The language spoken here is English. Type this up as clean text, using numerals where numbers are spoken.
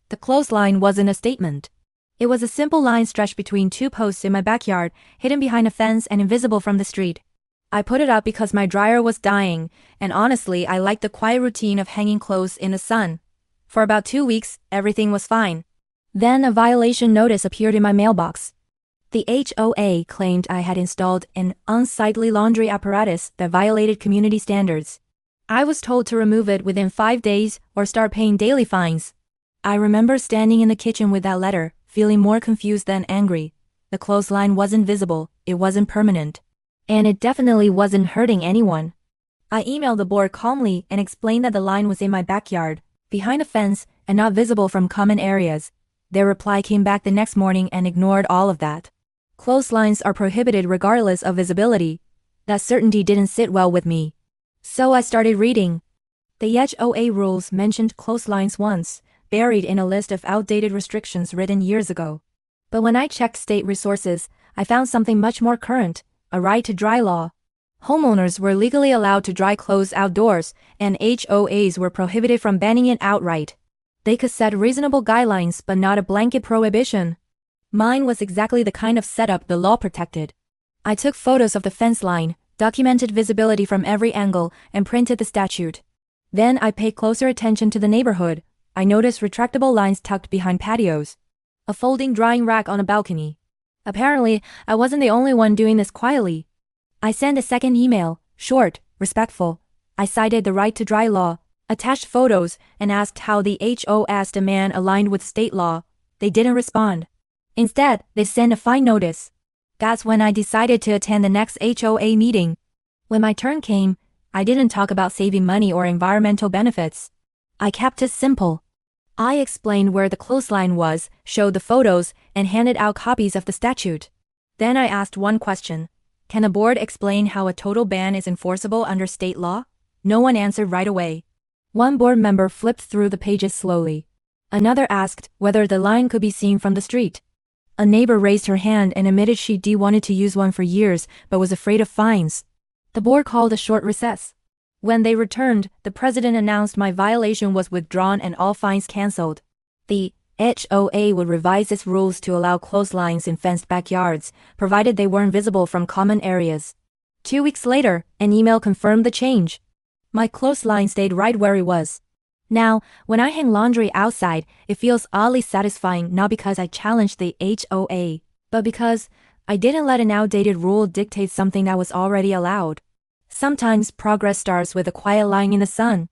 The clothesline wasn't a statement. It was a simple line stretched between two posts in my backyard, hidden behind a fence and invisible from the street. I put it up because my dryer was dying, and honestly, I liked the quiet routine of hanging clothes in the sun. For about 2 weeks, everything was fine. Then a violation notice appeared in my mailbox. The HOA claimed I had installed an unsightly laundry apparatus that violated community standards. I was told to remove it within 5 days or start paying daily fines. I remember standing in the kitchen with that letter, feeling more confused than angry. The clothesline wasn't visible, it wasn't permanent. And it definitely wasn't hurting anyone. I emailed the board calmly and explained that the line was in my backyard, behind a fence, and not visible from common areas. Their reply came back the next morning and ignored all of that. Clotheslines are prohibited regardless of visibility. That certainty didn't sit well with me. So I started reading. The HOA rules mentioned clotheslines once, buried in a list of outdated restrictions written years ago. But when I checked state resources, I found something much more current, a right to dry law. Homeowners were legally allowed to dry clothes outdoors, and HOAs were prohibited from banning it outright. They could set reasonable guidelines but not a blanket prohibition. Mine was exactly the kind of setup the law protected. I took photos of the fence line, documented visibility from every angle, and printed the statute. Then I paid closer attention to the neighborhood. I noticed retractable lines tucked behind patios. A folding drying rack on a balcony. Apparently, I wasn't the only one doing this quietly. I sent a second email, short, respectful. I cited the right to dry law, attached photos, and asked how the HOA's demand aligned with state law. They didn't respond. Instead, they sent a fine notice. That's when I decided to attend the next HOA meeting. When my turn came, I didn't talk about saving money or environmental benefits. I kept it simple. I explained where the clothesline was, showed the photos, and handed out copies of the statute. Then I asked one question. Can the board explain how a total ban is enforceable under state law? No one answered right away. One board member flipped through the pages slowly. Another asked whether the line could be seen from the street. A neighbor raised her hand and admitted she'd wanted to use one for years but was afraid of fines. The board called a short recess. When they returned, the president announced my violation was withdrawn and all fines canceled. The HOA would revise its rules to allow clotheslines in fenced backyards, provided they weren't visible from common areas. 2 weeks later, an email confirmed the change. My clothesline stayed right where it was. Now, when I hang laundry outside, it feels oddly satisfying not because I challenged the HOA, but because I didn't let an outdated rule dictate something that was already allowed. Sometimes progress starts with a quiet lying in the sun.